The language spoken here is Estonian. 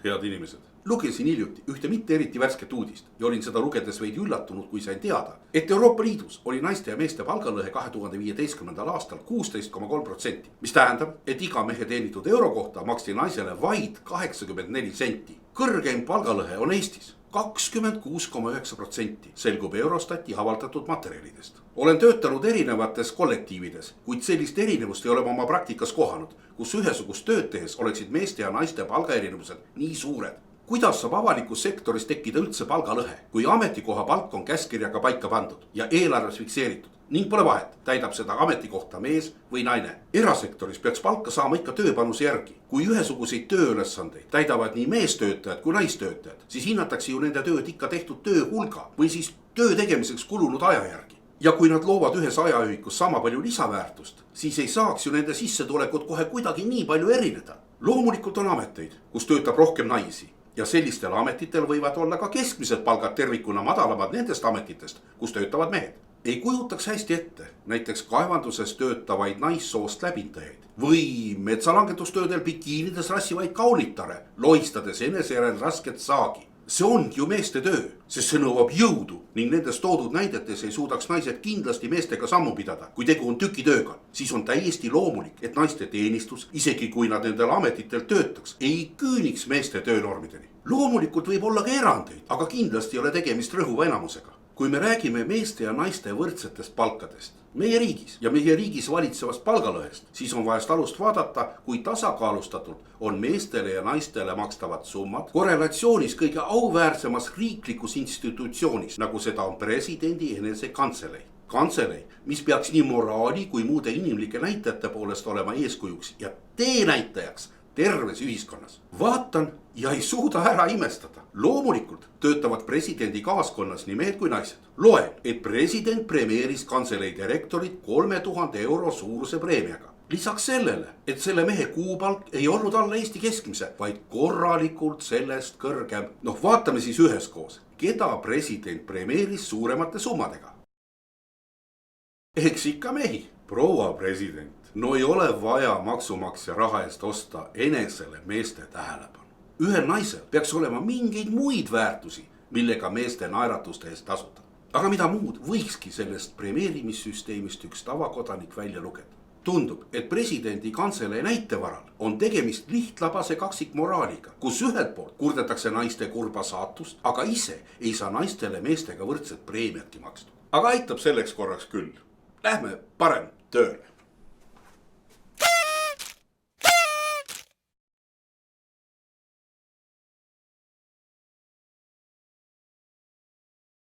head inimesed. Lugesin hiljuti ühte mitte eriti värsket uudist ja olin seda lugedes veidi üllatunud, kui sain teada, et Euroopa Liidus oli naiste ja meeste palgalõhe 2015. aastal 16,3%, mis tähendab, et iga mehe teenitud euro kohta maksti naisele vaid 84 senti. Kõrgeim palgalõhe on Eestis 26,9%, selgub Eurostati avaldatud materjalidest. Olen töötanud erinevates kollektiivides, kuid sellist erinevust ei ole oma praktikas kohanud, kus ühesugust tööd tehes oleksid meeste ja naiste palgaerinevused nii suured. Kuidas saab avalikus sektoris tekkida üldse palgalõhe, kui ametikoha palk on käskkirjaga paika pandud ja eelarves fikseeritud ning pole vahet, täidab seda ametikohta mees või naine. Erasektoris peaks palka saama ikka tööpanuse järgi. Kui ühesuguseid tööülesandeid täidavad nii meestöötajad kui naistöötajad, siis hinnatakse ju nende tööd ikka tehtud töö hulga või siis töö tegemiseks kulunud aja järgi. Ja kui nad loovad ühes ajaühikus sama palju lisaväärtust, siis ei saaks ju nende sissetulekud kohe kuidagi nii palju erineda. Loomulikult on ameteid, kus töötab rohkem naisi. Ja sellistel ametitel võivad olla ka keskmised palgad tervikuna madalamad nendest ametitest, kus töötavad mehed. Ei kujutaks hästi ette näiteks kaevanduses töötavaid naissoost läbindajaid või metsalangetustöödel bikiinides rassivaid kaunitare, lohistades enese järel rasket saagi. See on ju meeste töö, sest see nõuab jõudu ning nendes toodud näidetes ei suudaks naised kindlasti meestega sammu pidada, kui tegu on tükitööga. Siis on täiesti loomulik, et naiste teenistus, isegi kui nad nendel ametitel töötaks, ei küüniks meeste töönormideni. Loomulikult võib olla ka erandeid, aga kindlasti ei ole tegemist rõhuva enamusega. Kui me räägime meeste ja naiste võrdsetest palkadest, meie riigis ja meie riigis valitsevast palgalõhest, siis on vahest alust vaadata, kui tasakaalustatult on meestele ja naistele makstavad summad korrelatsioonis kõige auväärsemas riiklikus institutsioonis, nagu seda on presidendi enese kantselei. Kantselei, mis peaks nii moraali kui muude inimlike näitajate poolest olema eeskujuks ja teenäitajaks terves ühiskonnas. Vaatan ja ei suuda ära imestada. Loomulikult töötavad presidendi kaaskonnas nii mehed kui naised. Loen, et president premeeris kantselei direktorit 3000 euro suuruse preemiaga. Lisaks sellele, et selle mehe kuupalk ei olnud alla Eesti keskmise, vaid korralikult sellest kõrgem. Vaatame siis üheskoos, keda president premeeris suuremate summadega. Eks ikka mehi. Proua president, no ei ole vaja maksumaksja raha eest osta enesele meeste tähelepanu. Ühel naisel peaks olema mingeid muid väärtusi, millega meeste naeratuste eest tasuda. Aga mida muud võikski sellest premeerimissüsteemist üks tavakodanik välja lugeda? Tundub, et presidendi kantselei näitevaral on tegemist lihtlabase kaksikmoraaliga, kus ühelt poolt kurdetakse naiste kurba saatust, aga ise ei saa naistele meestega võrdset preemiatki makstud. Aga aitab selleks korraks küll. Lähme parem tööle.